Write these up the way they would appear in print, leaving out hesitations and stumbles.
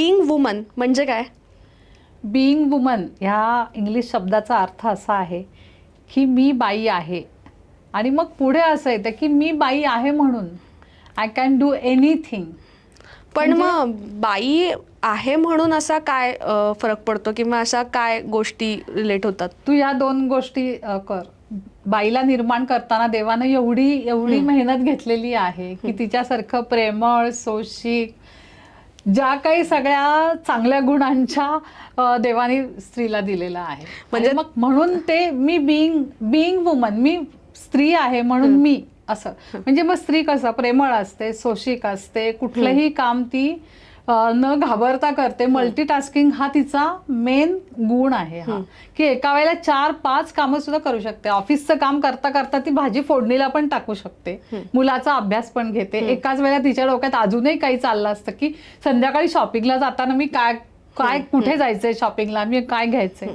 Being woman म्हणजे काय? Being woman ह्या इंग्लिश शब्दाचा अर्थ असा आहे की मी बाई आहे, आणि मग पुढे असं येतं की मी बाई आहे म्हणून आय कॅन डू एनिथिंग. पण मग बाई आहे म्हणून असा काय फरक पडतो किंवा अशा काय गोष्टी रिलेट होतात? तू या दोन गोष्टी कर. बाईला निर्माण करताना देवानं एवढी मेहनत घेतलेली आहे की तिच्यासारखं प्रेमळ, सोशिक, ज्या काही सगळ्या चांगल्या गुणांच्या देवाने स्त्रीला दिलेला आहे. म्हणजे मग म्हणून ते मी बीइंग वुमन, मी स्त्री आहे म्हणून मी असं. म्हणजे मग स्त्री कसं प्रेमळ असते, सोशिक असते, कुठलंही काम ती न घाबरता करते. मल्टीटास्किंग हा तिचा मेन गुण आहे हा, की एका वेळेला 4-5 कामं सुद्धा करू शकते. ऑफिसचं काम करता करता ती भाजी फोडणीला पण टाकू शकते, मुलाचा अभ्यास पण घेते. एकाच वेळेला तिच्या डोक्यात अजूनही काही चाललं असतं की संध्याकाळी शॉपिंगला जाताना मी काय कुठे जायचंय शॉपिंगला, मी काय घ्यायचंय.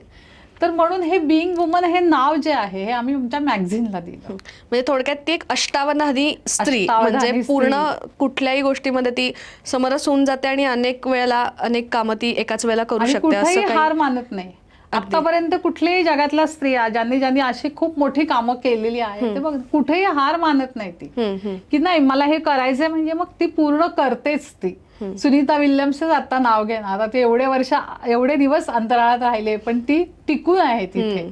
तर म्हणून हे बीइंग वुमन हे नाव जे आहे हे आम्ही आमच्या मॅगझिनला दिलं. म्हणजे थोडक्यात ती एक अष्टावधानी स्त्री, म्हणजे पूर्ण कुठल्याही गोष्टीमध्ये ती समरस होऊन जाते आणि अनेक वेळेला अनेक कामं ती एकाच वेळेला करू शकते. कुठेही हार मानत नाही. आतापर्यंत कुठल्याही जगातल्या स्त्रिया ज्यांनी अशी खूप मोठी कामं केलेली आहेत ते बघ कुठेही हार मानत नाही ती, की नाही मला हे करायचंय म्हणजे मग ती पूर्ण करतेच. ती सुनीता विल्यम्सच आता नाव घेणार. आता ते एवढे दिवस अंतराळात राहिले पण ती टिकून आहे तिथे.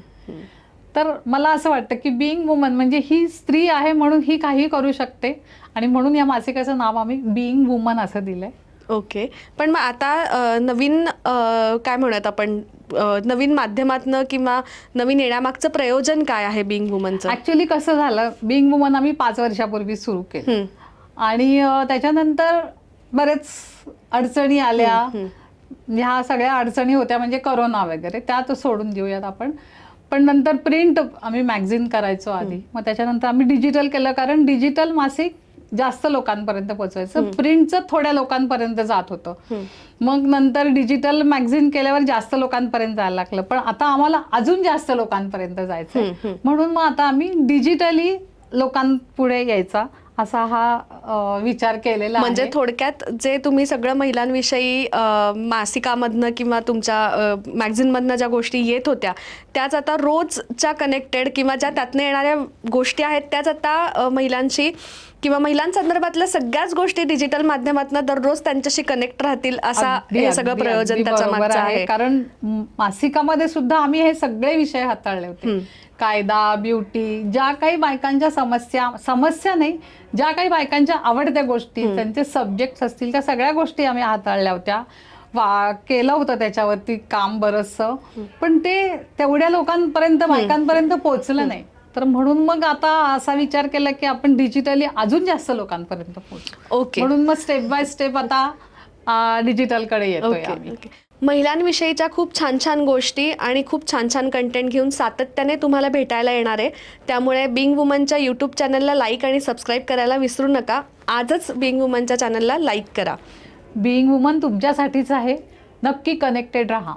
तर मला असं वाटतं की बीइंग वुमन म्हणजे ही स्त्री आहे म्हणून ही काही करू शकते, आणि म्हणून या मासिकाचं नाव आम्ही बीइंग वुमन असं दिलंय. ओके. पण मग आता नवीन काय म्हणूयात आपण, नवीन माध्यमातनं किंवा नवीन येण्यामागचं प्रयोजन काय आहे बीइंग वुमनचं? ऍक्च्युली कसं झालं, बीइंग वुमन आम्ही 5 वर्षापूर्वी सुरू केलं आणि त्याच्यानंतर बरेच अडचणी आल्या. ह्या सगळ्या अडचणी होत्या म्हणजे करोना वगैरे, त्या तो सोडून देऊयात आपण. पण नंतर प्रिंट आम्ही मॅगझिन करायचो आधी, मग त्याच्यानंतर आम्ही डिजिटल केलं, कारण डिजिटल मासिक जास्त लोकांपर्यंत पोहोचवायचं, प्रिंटचं थोड्या लोकांपर्यंत जात होतं. मग नंतर डिजिटल मॅगझिन केल्यावर जास्त लोकांपर्यंत जायला लागलं, पण आता आम्हाला अजून जास्त लोकांपर्यंत जायचं, म्हणून मग आता आम्ही डिजिटली लोकांपुढे यायचा असा हा विचार केलेला आहे. म्हणजे थोडक्यात जे तुम्ही सगळं महिलांविषयी मासिकामधनं किंवा तुमच्या मॅगझिनमधनं ज्या गोष्टी येत होत्या त्याच आता रोजच्या कनेक्टेड किंवा ज्या त्यातनं येणाऱ्या गोष्टी आहेत त्याच आता महिलांशी किंवा महिलांसंदर्भातल्या सगळ्याच गोष्टी डिजिटल माध्यमातून दररोज त्यांच्याशी कनेक्ट राहतील असा हे सगळं प्रयोजन त्याच्या मागचं आहे. कारण मासिकामध्ये सुद्धा आम्ही हे सगळे विषय हाताळले होते. कायदा, ब्युटी, ज्या काही बायकांच्या समस्या नाही, ज्या काही बायकांच्या आवडत्या गोष्टी, त्यांचे सब्जेक्ट असतील त्या सगळ्या गोष्टी आम्ही हाताळल्या होत्या. केलं होतं त्याच्यावरती काम बरंचसं, पण ते तेवढ्या लोकांपर्यंत बायकांपर्यंत पोहोचलं नाही. तर म्हणून मग आता असा विचार केला की आपण डिजिटली अजून जास्त लोकांपर्यंत पोहोचू. ओके. म्हणून मग स्टेप बाय स्टेप आता डिजिटलकडे येतोय आम्ही. महिलांविषयीच्या खूप छान छान गोष्टी आणि खूप छान छान कंटेंट घेऊन सातत्याने तुम्हाला भेटायला येणार आहे. त्यामुळे बीइंग वुमनच्या यूट्यूब चॅनलला लाईक आणि सबस्क्राईब करायला विसरू नका. आजच बीइंग वुमनच्या चॅनलला लाईक करा. बीइंग वुमन तुमच्यासाठीच आहे. नक्की कनेक्टेड राहा.